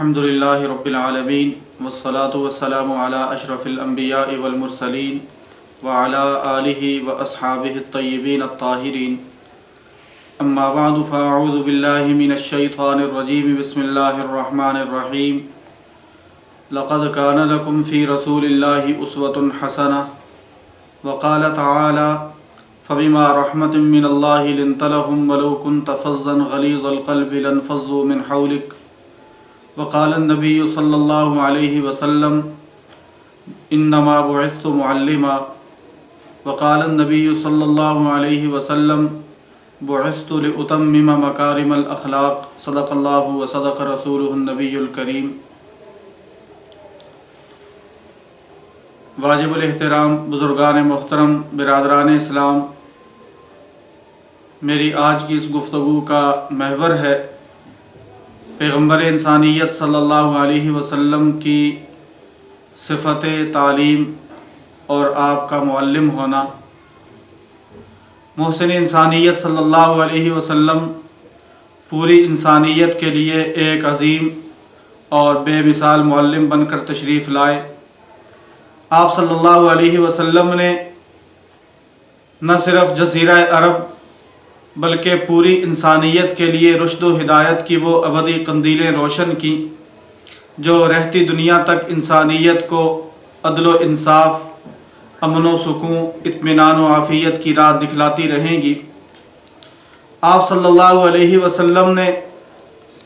الحمدللہ رب العالمین والصلاة والسلام علی اشرف الانبیاء والمرسلین وعلی آلہ واصحابہ الطیبین الطاہرین اما بعد فاعوذ باللہ من الشیطان الرجیم بسم اللہ الرحمن الرحیم لقد کان لکم فی رسول اللہ اسوۃ حسنہ وقال تعالی فبما رحمت من اللہ لنت لهم ولو كنت فظا غلیظ القلب لانفضوا من حولک وقال النبی صلی اللہ علیہ وسلم انما بعثت معلما وقال النبی صلی اللہ علیہ وسلم بعثت لأتمم مکارم الاخلاق صدق اللہ وصدق رسولہ النبی الکریم۔ واجب الاحترام بزرگان محترم، برادران اسلام، میری آج کی اس گفتگو کا محور ہے پیغمبر انسانیت صلی اللہ علیہ وسلم کی صفت تعلیم اور آپ کا معلم ہونا۔ محسن انسانیت صلی اللہ علیہ وسلم پوری انسانیت کے لیے ایک عظیم اور بے مثال معلم بن کر تشریف لائے۔ آپ صلی اللہ علیہ وسلم نے نہ صرف جزیرہ عرب بلکہ پوری انسانیت کے لیے رشد و ہدایت کی وہ ابدی قندیلیں روشن کی جو رہتی دنیا تک انسانیت کو عدل و انصاف، امن و سکون، اطمینان و عافیت کی راہ دکھلاتی رہیں گی۔ آپ صلی اللہ علیہ وسلم نے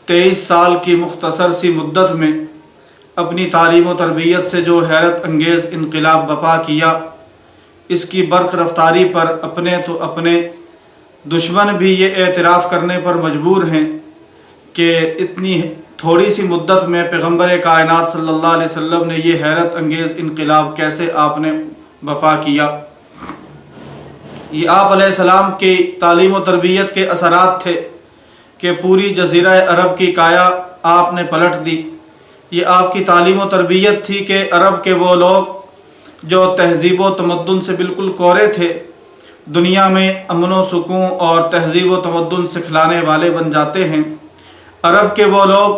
23 سال کی مختصر سی مدت میں اپنی تعلیم و تربیت سے جو حیرت انگیز انقلاب برپا کیا، اس کی برق رفتاری پر اپنے دشمن بھی یہ اعتراف کرنے پر مجبور ہیں کہ اتنی تھوڑی سی مدت میں پیغمبر کائنات صلی اللہ علیہ وسلم نے یہ حیرت انگیز انقلاب کیسے آپ نے برپا کیا۔ یہ آپ علیہ السلام کی تعلیم و تربیت کے اثرات تھے کہ پوری جزیرہ عرب کی کایا آپ نے پلٹ دی۔ یہ آپ کی تعلیم و تربیت تھی کہ عرب کے وہ لوگ جو تہذیب و تمدن سے بالکل کورے تھے، دنیا میں امن و سکون اور تہذیب و تمدن سکھلانے والے بن جاتے ہیں۔ عرب کے وہ لوگ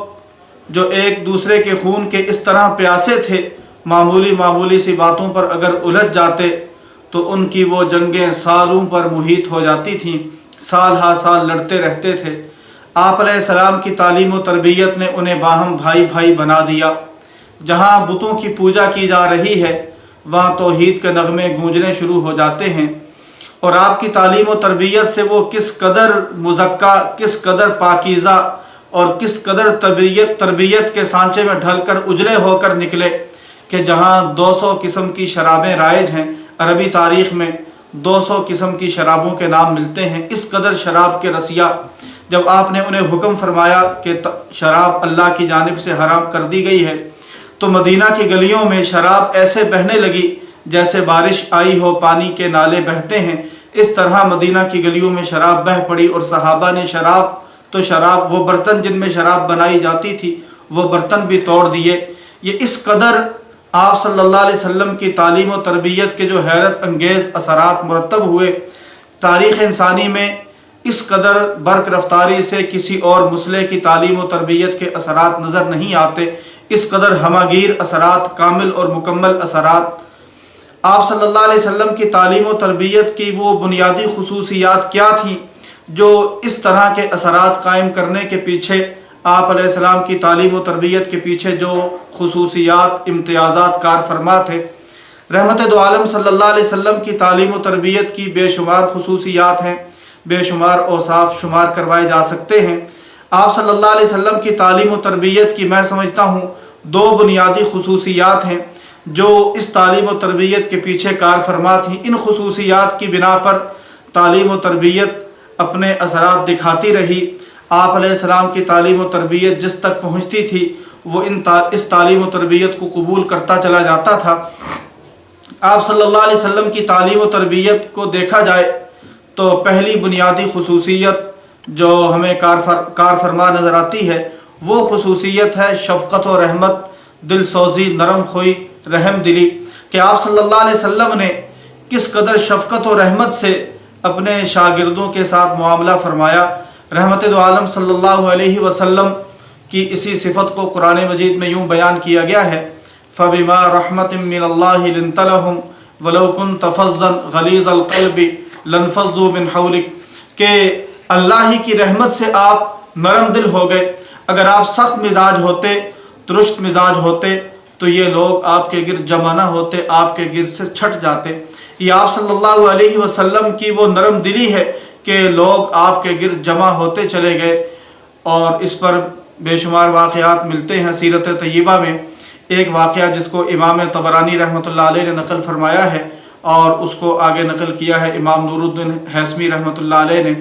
جو ایک دوسرے کے خون کے اس طرح پیاسے تھے، معمولی سی باتوں پر اگر الجھ جاتے تو ان کی وہ جنگیں سالوں پر محیط ہو جاتی تھیں، سال ہا سال لڑتے رہتے تھے۔ آپ علیہ السلام کی تعلیم و تربیت نے انہیں باہم بھائی بنا دیا۔ جہاں بتوں کی پوجا کی جا رہی ہے وہاں توحید کے نغمے گونجنے شروع ہو جاتے ہیں، اور آپ کی تعلیم و تربیت سے وہ کس قدر مزکا، کس قدر پاکیزہ اور کس قدر تربیت کے سانچے میں ڈھل کر اجلے ہو کر نکلے کہ جہاں 200 قسم کی شرابیں رائج ہیں، عربی تاریخ میں 200 قسم کی شرابوں کے نام ملتے ہیں۔ اس قدر شراب کے رسیا جب آپ نے انہیں حکم فرمایا کہ شراب اللہ کی جانب سے حرام کر دی گئی ہے، تو مدینہ کی گلیوں میں شراب ایسے بہنے لگی جیسے بارش آئی ہو پانی کے نالے بہتے ہیں۔ اس طرح مدینہ کی گلیوں میں شراب بہہ پڑی، اور صحابہ نے شراب وہ برتن جن میں شراب بنائی جاتی تھی وہ برتن بھی توڑ دیے۔ یہ اس قدر آپ صلی اللہ علیہ وسلم کی تعلیم و تربیت کے جو حیرت انگیز اثرات مرتب ہوئے، تاریخ انسانی میں اس قدر برق رفتاری سے کسی اور مسلح کی تعلیم و تربیت کے اثرات نظر نہیں آتے، اس قدر ہماگیر اثرات، کامل اور مکمل اثرات۔ آپ صلی اللہ علیہ وسلم کی تعلیم و تربیت کی وہ بنیادی خصوصیات کیا تھیں جو اس طرح کے اثرات قائم کرنے کے پیچھے، آپ علیہ السلام کی تعلیم و تربیت کے پیچھے جو خصوصیات، امتیازات کار فرما تھے؟ رحمت دو عالم صلی اللہ علیہ وسلم کی تعلیم و تربیت کی بے شمار خصوصیات ہیں، بے شمار اوصاف شمار کروائے جا سکتے ہیں۔ آپ صلی اللہ علیہ وسلم کی تعلیم و تربیت کی میں سمجھتا ہوں 2 بنیادی خصوصیات ہیں جو اس تعلیم و تربیت کے پیچھے کار فرما تھیں۔ ان خصوصیات کی بنا پر تعلیم و تربیت اپنے اثرات دکھاتی رہی۔ آپ علیہ السلام کی تعلیم و تربیت جس تک پہنچتی تھی وہ اس تعلیم و تربیت کو قبول کرتا چلا جاتا تھا۔ آپ صلی اللہ علیہ وسلم کی تعلیم و تربیت کو دیکھا جائے تو پہلی بنیادی خصوصیت جو ہمیں کار فرما نظر آتی ہے وہ خصوصیت ہے شفقت و رحمت، دل سوزی، نرم خوئی، رحم دلی، کہ آپ صلی اللہ علیہ وسلم نے کس قدر شفقت و رحمت سے اپنے شاگردوں کے ساتھ معاملہ فرمایا۔ رحمت دو عالم صلی اللہ علیہ وسلم کی اسی صفت کو قرآن مجید میں یوں بیان کیا گیا ہے، فَبِمَا رَحْمَةٍ مِّنَ اللَّهِ لِنْتَ لَهُمْ وَلَوْ كُنْتَ فَظًّا غَلِيظَ الْقَلْبِ لَانفَضُّوا مِنْ حَوْلِكَ، کہ اللہ ہی کی رحمت سے آپ نرم دل ہو گئے۔ اگر آپ سخت مزاج ہوتے، درست مزاج ہوتے تو یہ لوگ آپ کے گرد جمع نہ ہوتے، آپ کے گرد سے چھٹ جاتے۔ یہ آپ صلی اللہ علیہ وسلم کی وہ نرم دلی ہے کہ لوگ آپ کے گرد جمع ہوتے چلے گئے، اور اس پر بے شمار واقعات ملتے ہیں سیرت طیبہ میں۔ ایک واقعہ جس کو امام طبرانی رحمۃ اللہ علیہ نے نقل فرمایا ہے، اور اس کو آگے نقل کیا ہے امام نور الدین ہیثمی رحمۃ اللہ علیہ نے۔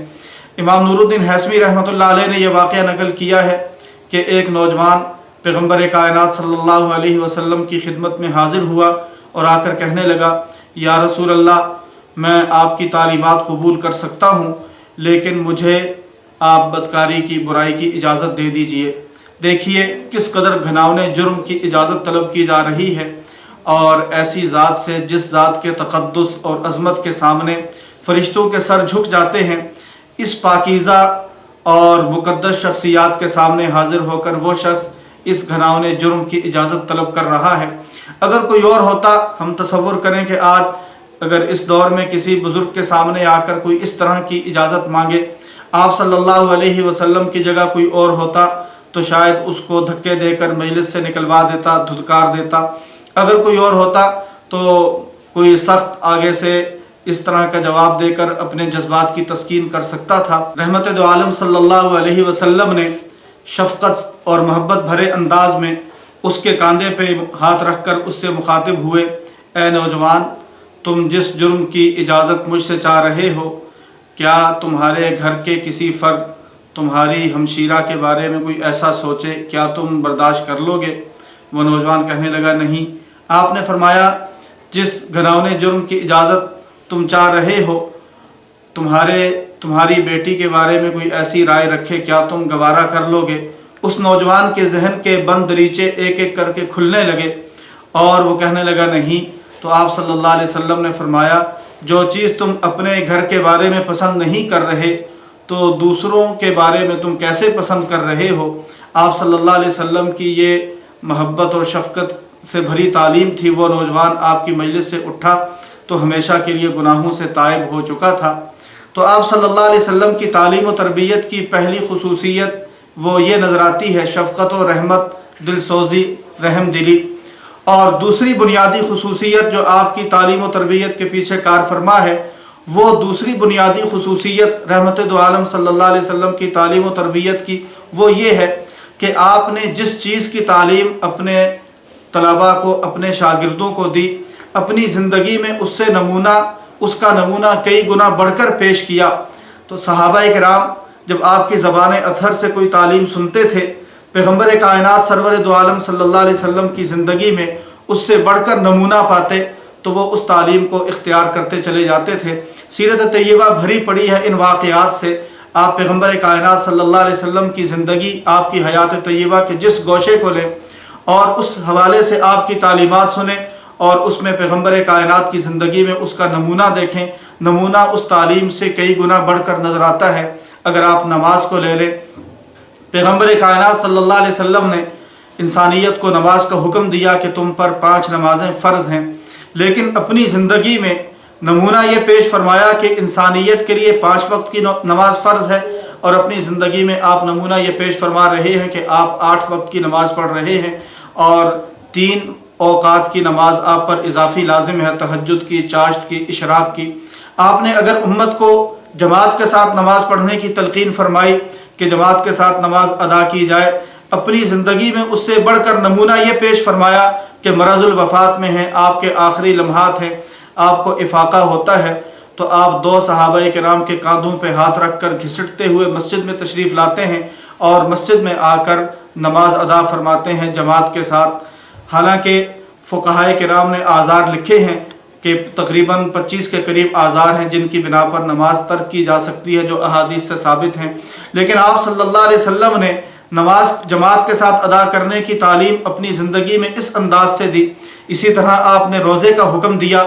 امام نور الدین ہیثمی رحمۃ اللہ علیہ نے یہ واقعہ نقل کیا ہے کہ ایک نوجوان پیغمبر کائنات صلی اللہ علیہ وسلم کی خدمت میں حاضر ہوا اور آ کر کہنے لگا، یا رسول اللہ، میں آپ کی تعلیمات قبول کر سکتا ہوں، لیکن مجھے آپ بدکاری کی، برائی کی اجازت دے دیجئے۔ دیکھیے کس قدر گھناؤنے جرم کی اجازت طلب کی جا رہی ہے، اور ایسی ذات سے جس ذات کے تقدس اور عظمت کے سامنے فرشتوں کے سر جھک جاتے ہیں، اس پاکیزہ اور مقدس شخصیات کے سامنے حاضر ہو کر وہ شخص اس گھناؤنے جرم کی اجازت طلب کر رہا ہے۔ اگر کوئی اور ہوتا، ہم تصور کریں کہ آج اگر اس دور میں کسی بزرگ کے سامنے آ کر کوئی اس طرح کی اجازت مانگے، آپ صلی اللہ علیہ وسلم کی جگہ کوئی اور ہوتا تو شاید اس کو دھکے دے کر مجلس سے نکلوا دیتا، دھتکار دیتا۔ اگر کوئی اور ہوتا تو کوئی سخت آگے سے اس طرح کا جواب دے کر اپنے جذبات کی تسکین کر سکتا تھا۔ رحمت دو عالم صلی اللہ علیہ وسلم نے شفقت اور محبت بھرے انداز میں اس کے کاندھے پہ ہاتھ رکھ کر اس سے مخاطب ہوئے، اے نوجوان، تم جس جرم کی اجازت مجھ سے چاہ رہے ہو، کیا تمہارے گھر کے کسی فرد تمہاری ہمشیرہ کے بارے میں کوئی ایسا سوچے، کیا تم برداشت کر لو گے؟ وہ نوجوان کہنے لگا، نہیں۔ آپ نے فرمایا، جس گھناؤنے جرم کی اجازت تم چاہ رہے ہو، تمہاری بیٹی کے بارے میں کوئی ایسی رائے رکھے، کیا تم گوارا کر لو گے؟ اس نوجوان کے ذہن کے بند دریچے ایک ایک کر کے کھلنے لگے، اور وہ کہنے لگا، نہیں۔ تو آپ صلی اللہ علیہ وسلم نے فرمایا، جو چیز تم اپنے گھر کے بارے میں پسند نہیں کر رہے تو دوسروں کے بارے میں تم کیسے پسند کر رہے ہو؟ آپ صلی اللہ علیہ وسلم کی یہ محبت اور شفقت سے بھری تعلیم تھی۔ وہ نوجوان آپ کی مجلس سے اٹھا تو ہمیشہ کے لیے گناہوں سے تائب ہو چکا تھا۔ تو آپ صلی اللہ علیہ وسلم کی تعلیم و تربیت کی پہلی خصوصیت وہ یہ نظر آتی ہے، شفقت و رحمت، دل سوزی، رحم دلی۔ اور دوسری بنیادی خصوصیت جو آپ کی تعلیم و تربیت کے پیچھے کار فرما ہے، وہ دوسری بنیادی خصوصیت رحمت دو عالم صلی اللہ علیہ وسلم کی تعلیم و تربیت کی وہ یہ ہے کہ آپ نے جس چیز کی تعلیم اپنے طلباء کو، اپنے شاگردوں کو دی، اپنی زندگی میں اس کا نمونہ کئی گنا بڑھ کر پیش کیا۔ تو صحابہ کرام جب آپ کی زبان اطہر سے کوئی تعلیم سنتے تھے، پیغمبر کائنات سرور دو عالم صلی اللہ علیہ وسلم کی زندگی میں اس سے بڑھ کر نمونہ پاتے تو وہ اس تعلیم کو اختیار کرتے چلے جاتے تھے۔ سیرت طیبہ بھری پڑی ہے ان واقعات سے۔ آپ پیغمبر کائنات صلی اللہ علیہ وسلم کی زندگی، آپ کی حیات طیبہ کے جس گوشے کو لیں اور اس حوالے سے آپ کی تعلیمات سنیں اور اس میں پیغمبر کائنات کی زندگی میں اس کا نمونہ دیکھیں، نمونہ اس تعلیم سے کئی گنا بڑھ کر نظر آتا ہے۔ اگر آپ نماز کو لے لیں، پیغمبر کائنات صلی اللہ علیہ وسلم نے انسانیت کو نماز کا حکم دیا کہ تم پر 5 نمازیں فرض ہیں، لیکن اپنی زندگی میں نمونہ یہ پیش فرمایا کہ انسانیت کے لیے 5 وقت کی نماز فرض ہے، اور اپنی زندگی میں آپ نمونہ یہ پیش فرما رہے ہیں کہ آپ 8 وقت کی نماز پڑھ رہے ہیں، اور 3 اوقات کی نماز آپ پر اضافی لازم ہے، تہجد کی، چاشت کی، اشراق کی۔ آپ نے اگر امت کو جماعت کے ساتھ نماز پڑھنے کی تلقین فرمائی کہ جماعت کے ساتھ نماز ادا کی جائے، اپنی زندگی میں اس سے بڑھ کر نمونہ یہ پیش فرمایا کہ مرض الوفات میں ہیں، آپ کے آخری لمحات ہیں، آپ کو افاقہ ہوتا ہے، تو آپ 2 صحابہ کرام کے کاندھوں پہ ہاتھ رکھ کر گھسٹتے ہوئے مسجد میں تشریف لاتے ہیں اور مسجد میں آ کر نماز ادا فرماتے ہیں جماعت کے ساتھ۔ حالانکہ فقہاء کرام نے اعذار لکھے ہیں کہ تقریباً 25 کے قریب اعذار ہیں جن کی بنا پر نماز ترک کی جا سکتی ہے، جو احادیث سے ثابت ہیں، لیکن آپ صلی اللہ علیہ وسلم نے نماز جماعت کے ساتھ ادا کرنے کی تعلیم اپنی زندگی میں اس انداز سے دی۔ اسی طرح آپ نے روزے کا حکم دیا۔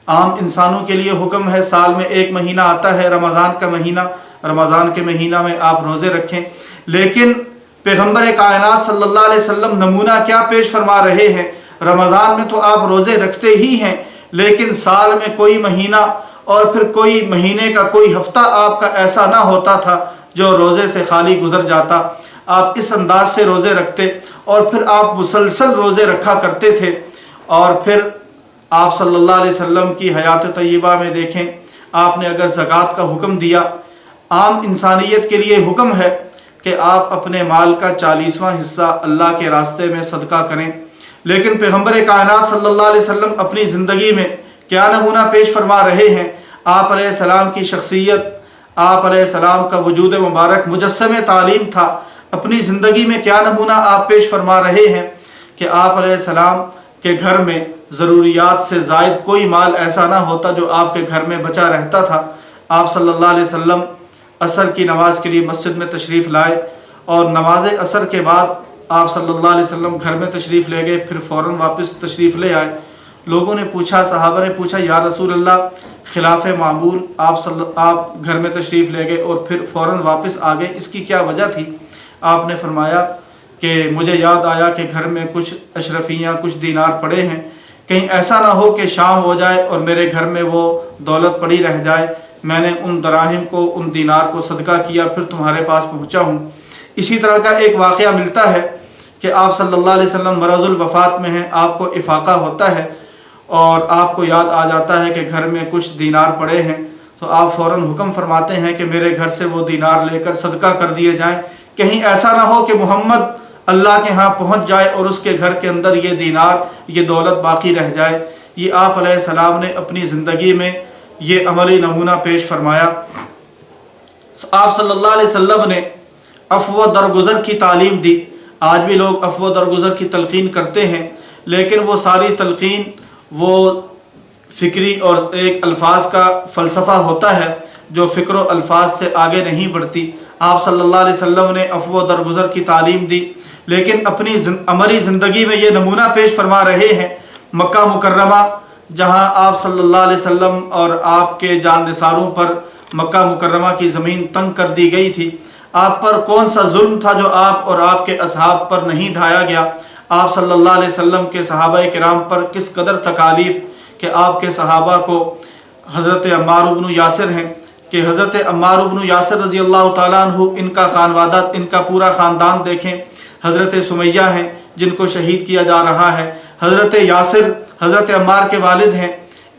عام انسانوں کے لیے حکم ہے، سال میں 1 مہینہ آتا ہے رمضان کا مہینہ، رمضان کے مہینہ میں آپ روزے رکھیں، لیکن پیغمبر کائنات صلی اللہ علیہ وسلم نمونہ کیا پیش فرما رہے ہیں؟ رمضان میں تو آپ روزے رکھتے ہی ہیں، لیکن سال میں کوئی مہینہ اور پھر کوئی مہینے کا کوئی ہفتہ آپ کا ایسا نہ ہوتا تھا جو روزے سے خالی گزر جاتا۔ آپ اس انداز سے روزے رکھتے اور پھر آپ مسلسل روزے رکھا کرتے تھے۔ اور پھر آپ صلی اللہ علیہ وسلم کی حیات طیبہ میں دیکھیں، آپ نے اگر زکوٰۃ کا حکم دیا، عام انسانیت کے لیے حکم ہے کہ آپ اپنے مال کا 40واں حصہ اللہ کے راستے میں صدقہ کریں، لیکن پیغمبر کائنات صلی اللہ علیہ وسلم اپنی زندگی میں کیا نمونہ پیش فرما رہے ہیں؟ آپ علیہ السلام کی شخصیت، آپ علیہ السلام کا وجود مبارک مجسم تعلیم تھا۔ اپنی زندگی میں کیا نمونہ آپ پیش فرما رہے ہیں کہ آپ علیہ السلام کے گھر میں ضروریات سے زائد کوئی مال ایسا نہ ہوتا جو آپ کے گھر میں بچا رہتا تھا۔ آپ صلی اللہ علیہ وسلم عصر کی نماز کے لیے مسجد میں تشریف لائے اور نماز عصر کے بعد آپ صلی اللہ علیہ وسلم گھر میں تشریف لے گئے، پھر فوراً واپس تشریف لے آئے۔ لوگوں نے پوچھا، صحابہ نے پوچھا، یا رسول اللہ خلاف معمول آپ گھر میں تشریف لے گئے اور پھر فوراً واپس آ گئے، اس کی کیا وجہ تھی؟ آپ نے فرمایا کہ مجھے یاد آیا کہ گھر میں کچھ اشرفیاں، کچھ دینار پڑے ہیں، کہیں ایسا نہ ہو کہ شام ہو جائے اور میرے گھر میں وہ دولت پڑی رہ جائے، میں نے ان دراہم کو، ان دینار کو صدقہ کیا، پھر تمہارے پاس پہنچا ہوں۔ اسی طرح کا ایک واقعہ ملتا ہے کہ آپ صلی اللہ علیہ وسلم مرض الوفات میں ہیں، آپ کو افاقہ ہوتا ہے اور آپ کو یاد آ جاتا ہے کہ گھر میں کچھ دینار پڑے ہیں، تو آپ فوراً حکم فرماتے ہیں کہ میرے گھر سے وہ دینار لے کر صدقہ کر دیے جائیں، کہیں ایسا نہ ہو کہ محمد اللہ کے ہاں پہنچ جائے اور اس کے گھر کے اندر یہ دینار، یہ دولت باقی رہ جائے۔ یہ آپ علیہ السلام نے اپنی زندگی میں یہ عملی نمونہ پیش فرمایا۔ آپ صلی اللہ علیہ وسلم نے عفو و درگزر کی تعلیم دی۔ آج بھی لوگ عفو و درگزر کی تلقین کرتے ہیں، لیکن وہ ساری تلقین وہ فکری اور ایک الفاظ کا فلسفہ ہوتا ہے جو فکر و الفاظ سے آگے نہیں بڑھتی۔ آپ صلی اللہ علیہ وسلم نے عفو و درگزر کی تعلیم دی، لیکن اپنی عملی زندگی میں یہ نمونہ پیش فرما رہے ہیں۔ مکہ مکرمہ جہاں آپ صلی اللہ علیہ وسلم اور آپ کے جان نثاروں پر مکہ مکرمہ کی زمین تنگ کر دی گئی تھی، آپ پر کون سا ظلم تھا جو آپ اور آپ کے اصحاب پر نہیں ڈھایا گیا؟ آپ صلی اللہ علیہ وسلم کے صحابہ کرام پر کس قدر تکالیف کہ آپ کے صحابہ کو حضرت عمار بن یاسر ہیں کہ حضرت عمار بن یاسر رضی اللہ تعالیٰ عنہ، ان کا خانوادہ، ان کا پورا خاندان دیکھیں، حضرت سمیہ ہیں جن کو شہید کیا جا رہا ہے، حضرت یاسر حضرت عمار کے والد ہیں،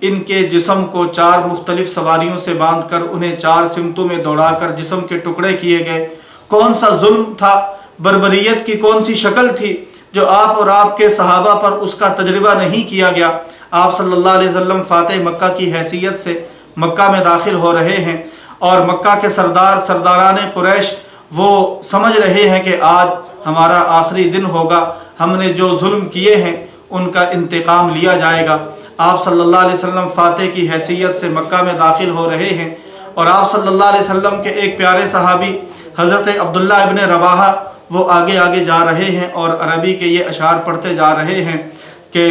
ان کے جسم کو 4 مختلف سواریوں سے باندھ کر انہیں 4 سمتوں میں دوڑا کر جسم کے ٹکڑے کیے گئے۔ کون سا ظلم تھا، بربریت کی کون سی شکل تھی جو آپ اور آپ کے صحابہ پر اس کا تجربہ نہیں کیا گیا؟ آپ صلی اللہ علیہ وسلم فاتح مکہ کی حیثیت سے مکہ میں داخل ہو رہے ہیں اور مکہ کے سرداران قریش وہ سمجھ رہے ہیں کہ آج ہمارا آخری دن ہوگا، ہم نے جو ظلم کیے ہیں ان کا انتقام لیا جائے گا۔ آپ صلی اللہ علیہ وسلم فاتح کی حیثیت سے مکہ میں داخل ہو رہے ہیں اور آپ صلی اللہ علیہ وسلم کے ایک پیارے صحابی حضرت عبداللہ ابن رواحہ وہ آگے آگے جا رہے ہیں اور عربی کے یہ اشعار پڑھتے جا رہے ہیں کہ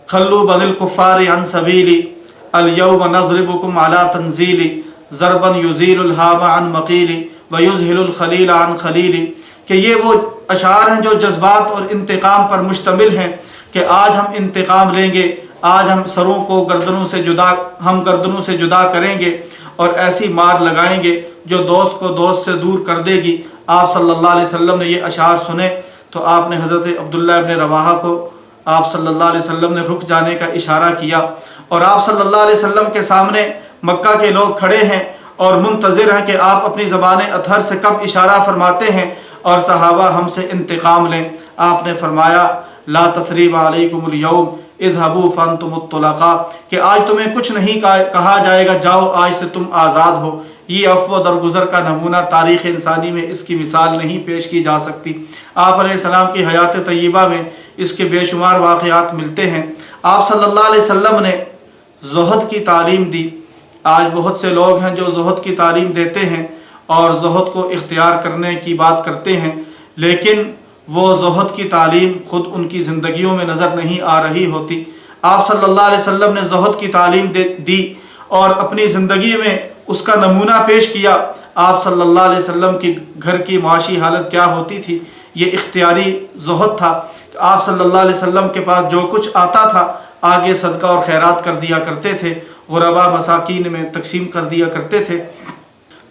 خلو بذل کفار عن سبیلی الیوم نضربکم علی تنزیلی ضربا یزیل الہام عن مقیلی ویزہل الخلیل عن خلیلی، کہ یہ وہ اشعار ہیں جو جذبات اور انتقام پر مشتمل ہیں کہ آج ہم انتقام لیں گے، آج ہم سروں کو گردنوں سے جدا کریں گے اور ایسی مار لگائیں گے جو دوست کو دوست سے دور کر دے گی۔ آپ صلی اللہ علیہ وسلم نے یہ اشعار سنے تو آپ نے حضرت عبداللہ ابن رواحہ کو آپ صلی اللہ علیہ وسلم نے رک جانے کا اشارہ کیا اور آپ صلی اللہ علیہ وسلم کے سامنے مکہ کے لوگ کھڑے ہیں اور منتظر ہیں کہ آپ اپنی زبان اطہر سے کب اشارہ فرماتے ہیں اور صحابہ ہم سے انتقام لیں۔ آپ نے فرمایا لا تثریب علیکم الیوم اذهبوا فانتم الطلقاء، کہ آج تمہیں کچھ نہیں کہا جائے گا، جاؤ آج سے تم آزاد ہو۔ یہ عفو و درگزر کا نمونہ تاریخ انسانی میں اس کی مثال نہیں پیش کی جا سکتی۔ آپ علیہ السلام کی حیات طیبہ میں اس کے بے شمار واقعات ملتے ہیں۔ آپ صلی اللہ علیہ وسلم نے زہد کی تعلیم دی۔ آج بہت سے لوگ ہیں جو زہد کی تعلیم دیتے ہیں اور زہد کو اختیار کرنے کی بات کرتے ہیں، لیکن وہ زہد کی تعلیم خود ان کی زندگیوں میں نظر نہیں آ رہی ہوتی۔ آپ صلی اللہ علیہ وسلم نے زہد کی تعلیم دی اور اپنی زندگی میں اس کا نمونہ پیش کیا۔ آپ صلی اللہ علیہ وسلم کی گھر کی معاشی حالت کیا ہوتی تھی؟ یہ اختیاری زہد تھا کہ آپ صلی اللہ علیہ وسلم کے پاس جو کچھ آتا تھا آگے صدقہ اور خیرات کر دیا کرتے تھے، غربا مساکین میں تقسیم کر دیا کرتے تھے۔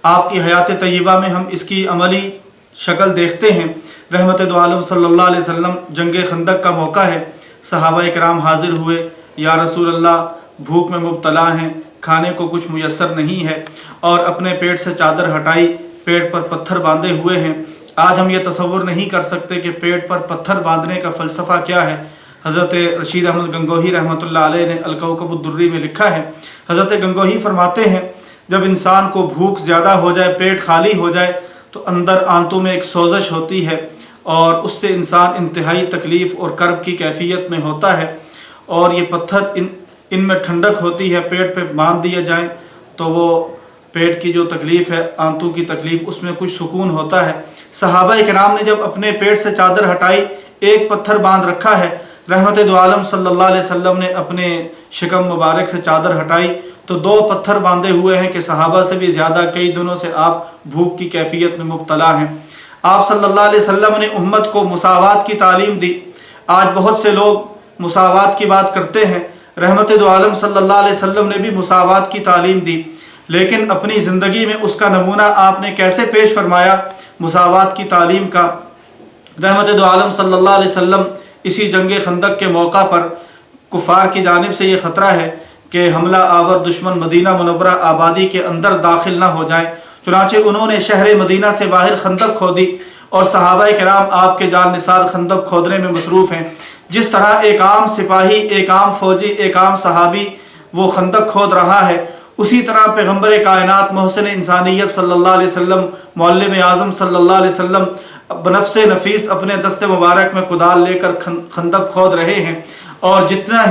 آپ کی حیات طیبہ میں ہم اس کی عملی شکل دیکھتے ہیں۔ رحمت دو عالم صلی اللہ علیہ وسلم جنگ خندق کا موقع ہے، صحابہ کرام حاضر ہوئے، یا رسول اللہ بھوک میں مبتلا ہیں، کھانے کو کچھ میسر نہیں ہے، اور اپنے پیٹ سے چادر ہٹائی، پیٹ پر پتھر باندھے ہوئے ہیں۔ آج ہم یہ تصور نہیں کر سکتے کہ پیٹ پر پتھر باندھنے کا فلسفہ کیا ہے۔ حضرت رشید احمد گنگوہی رحمۃ اللہ علیہ نے الکوکب الدری میں لکھا ہے، حضرت گنگوہی فرماتے ہیں جب انسان کو بھوک زیادہ ہو جائے، پیٹ خالی ہو جائے، تو اندر آنتوں میں ایک سوزش ہوتی ہے اور اس سے انسان انتہائی تکلیف اور کرب کی کیفیت میں ہوتا ہے، اور یہ پتھر ان میں ٹھنڈک ہوتی ہے، پیٹ پہ باندھ دیے جائیں تو وہ پیٹ کی جو تکلیف ہے، آنتوں کی تکلیف، اس میں کچھ سکون ہوتا ہے۔ صحابہ کرام نے جب اپنے پیٹ سے چادر ہٹائی، ایک پتھر باندھ رکھا ہے، رحمت دو عالم صلی اللہ علیہ وسلم نے اپنے شکم مبارک سے چادر ہٹائی تو 2 پتھر باندھے ہوئے ہیں کہ صحابہ سے بھی زیادہ کئی دنوں سے آپ بھوک کی کیفیت میں مبتلا ہیں۔ آپ صلی اللہ علیہ وسلم نے امت کو مساوات کی تعلیم دی۔ آج بہت سے لوگ مساوات کی بات کرتے ہیں، رحمت دو عالم صلی اللہ علیہ وسلم نے بھی مساوات کی تعلیم دی، لیکن اپنی زندگی میں اس کا نمونہ آپ نے کیسے پیش فرمایا مساوات کی تعلیم کا؟ رحمت دو عالم صلی اللہ علیہ وسلم اسی جنگ خندق کے موقع پر کفار کی جانب سے یہ خطرہ ہے کہ حملہ آور دشمن مدینہ منورہ آبادی کے اندر داخل نہ ہو جائیں، چنانچہ انہوں نے شہر مدینہ سے باہر خندق کھودی، اور صحابہ کرام آپ کے جان نثار خندق کھودنے میں مصروف ہیں۔ جس طرح ایک عام سپاہی، ایک عام فوجی، ایک عام صحابی وہ خندق کھود رہا ہے، اسی طرح پیغمبر کائنات محسن انسانیت صلی اللہ علیہ وسلم، معلم اعظم صلی اللہ علیہ وسلم بنفس نفیس اپنے دست مبارک میں کدال لے کر خندق کھود رہے ہیں، اور جتنا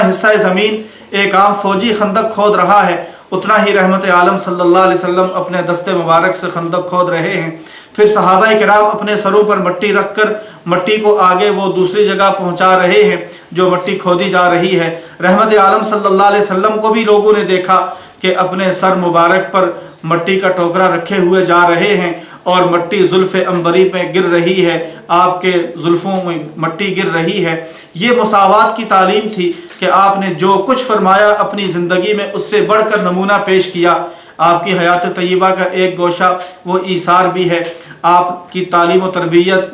حصہ زمین ایک عام فوجی خندق کھود رہا ہے، اتنا ہی رحمت عالم صلی اللہ علیہ وسلم اپنے دست مبارک سے خندق کھود رہے ہیں۔ پھر صحابہ کرام اپنے سروں پر مٹی رکھ کر مٹی کو آگے وہ دوسری جگہ پہنچا رہے ہیں جو مٹی کھودی جا رہی ہے۔ رحمت عالم صلی اللہ علیہ وسلم کو بھی لوگوں نے دیکھا کہ اپنے سر مبارک پر مٹی کا ٹوکرا رکھے ہوئے جا رہے ہیں، اور مٹی زلف عنبری میں گر رہی ہے، آپ کے زلفوں میں مٹی گر رہی ہے۔ یہ مساوات کی تعلیم تھی کہ آپ نے جو کچھ فرمایا اپنی زندگی میں اس سے بڑھ کر نمونہ پیش کیا۔ آپ کی حیات طیبہ کا ایک گوشہ وہ ایثار بھی ہے، آپ کی تعلیم و تربیت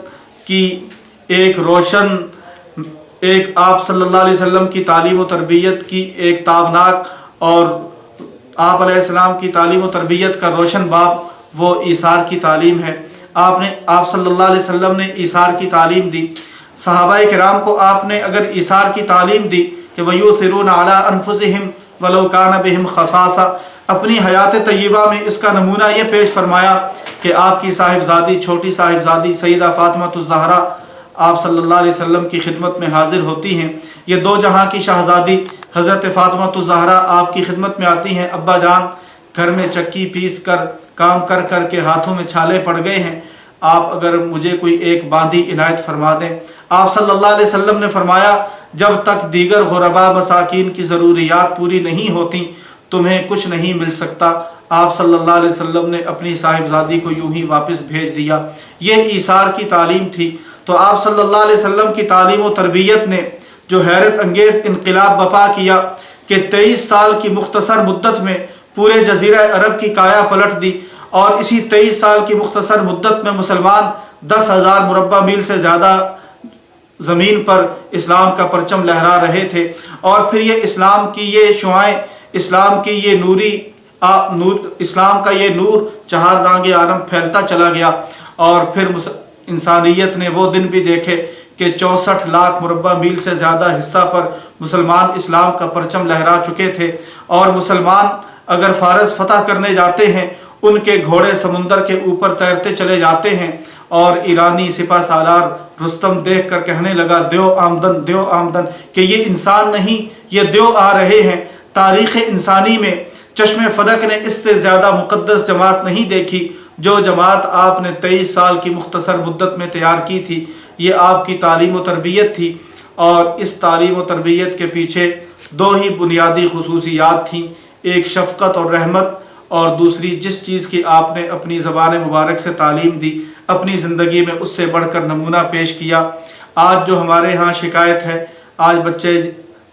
کی ایک روشن، ایک آپ صلی اللہ علیہ وسلم کی تعلیم و تربیت کی ایک تابناک، اور آپ علیہ السلام کی تعلیم و تربیت کا روشن باب وہ ایثار کی تعلیم ہے۔ آپ صلی اللہ علیہ وسلم نے ایثار کی تعلیم دی۔ صحابہ کرام کو آپ نے اگر ایثار کی تعلیم دی کہ وَيُؤْثِرُونَ عَلَىٰ أَنفُسِهِمْ وَلَوْ كَانَ بِهِمْ خَصَاصَةٌ، اپنی حیات طیبہ میں اس کا نمونہ یہ پیش فرمایا کہ آپ کی صاحبزادی، چھوٹی صاحبزادی سیدہ فاطمہ الزہرا آپ صلی اللہ علیہ وسلم کی خدمت میں حاضر ہوتی ہیں۔ یہ 2 جہاں کی شہزادی حضرت فاطمہ الزہرا آپ کی خدمت میں آتی ہیں، ابا جان گھر میں چکی پیس کر کام کر کر کے ہاتھوں میں چھالے پڑ گئے ہیں، آپ اگر مجھے کوئی ایک باندھی عنایت فرما دیں۔ آپ صلی اللہ علیہ وسلم نے فرمایا جب تک دیگر غربا مساکین کی ضروریات پوری نہیں ہوتی تمہیں کچھ نہیں مل سکتا۔ آپ صلی اللہ علیہ وسلم نے اپنی صاحبزادی کو یوں ہی واپس بھیج دیا۔ یہ ایثار کی تعلیم تھی۔ تو آپ صلی اللہ علیہ وسلم کی تعلیم و تربیت نے جو حیرت انگیز انقلاب برپا کیا کہ 23 سال کی مختصر مدت میں پورے جزیرہ عرب کی کایا پلٹ دی، اور اسی 23 سال کی مختصر مدت میں مسلمان 10,000 مربع میل سے زیادہ زمین پر اسلام کا پرچم لہرا رہے تھے، اور پھر یہ اسلام کی یہ شعائیں، اسلام کی یہ اسلام کا یہ نور چہار دانگ عالم پھیلتا چلا گیا، اور پھر انسانیت نے وہ دن بھی دیکھے کہ 64 لاکھ مربع میل سے زیادہ حصہ پر مسلمان اسلام کا پرچم لہرا چکے تھے، اور مسلمان اگر فارس فتح کرنے جاتے ہیں ان کے گھوڑے سمندر کے اوپر تیرتے چلے جاتے ہیں، اور ایرانی سپہ سالار رستم دیکھ کر کہنے لگا دیو آمدن دیو آمدن، کہ یہ انسان نہیں یہ دیو آ رہے ہیں۔ تاریخ انسانی میں چشم فلک نے اس سے زیادہ مقدس جماعت نہیں دیکھی جو جماعت آپ نے 23 سال کی مختصر مدت میں تیار کی تھی۔ یہ آپ کی تعلیم و تربیت تھی، اور اس تعلیم و تربیت کے پیچھے 2 ہی بنیادی خصوصیات تھیں، ایک شفقت اور رحمت، اور دوسری جس چیز کی آپ نے اپنی زبان مبارک سے تعلیم دی اپنی زندگی میں اس سے بڑھ کر نمونہ پیش کیا۔ آج جو ہمارے ہاں شکایت ہے، آج بچے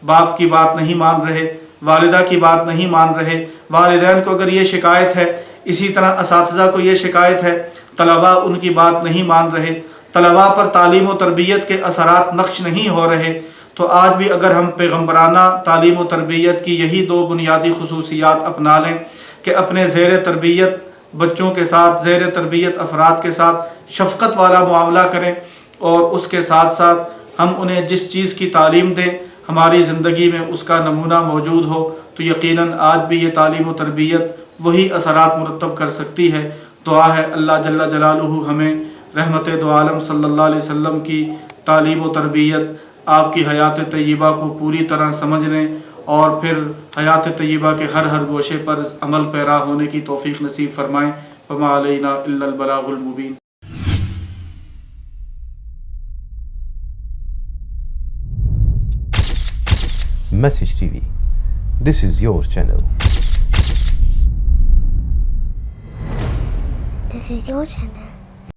باپ کی بات نہیں مان رہے، والدہ کی بات نہیں مان رہے، والدین کو اگر یہ شکایت ہے، اسی طرح اساتذہ کو یہ شکایت ہے، طلباء ان کی بات نہیں مان رہے، طلباء پر تعلیم و تربیت کے اثرات نقش نہیں ہو رہے، تو آج بھی اگر ہم پیغمبرانہ تعلیم و تربیت کی یہی دو بنیادی خصوصیات اپنا لیں کہ اپنے زیر تربیت بچوں کے ساتھ، زیر تربیت افراد کے ساتھ شفقت والا معاملہ کریں، اور اس کے ساتھ ساتھ ہم انہیں جس چیز کی تعلیم دیں ہماری زندگی میں اس کا نمونہ موجود ہو، تو یقیناً آج بھی یہ تعلیم و تربیت وہی اثرات مرتب کر سکتی ہے۔ دعا ہے اللہ جل جلالہ ہمیں رحمت دو عالم صلی اللہ علیہ وسلم کی تعلیم و تربیت، آپ کی حیات طیبہ کو پوری طرح سمجھنے اور پھر حیات طیبہ کے ہر گوشے پر عمل پیرا ہونے کی توفیق نصیب فرمائیں۔ وما علینا الا البلاغ المبین۔ MessageTv, this is your channel. This is your channel.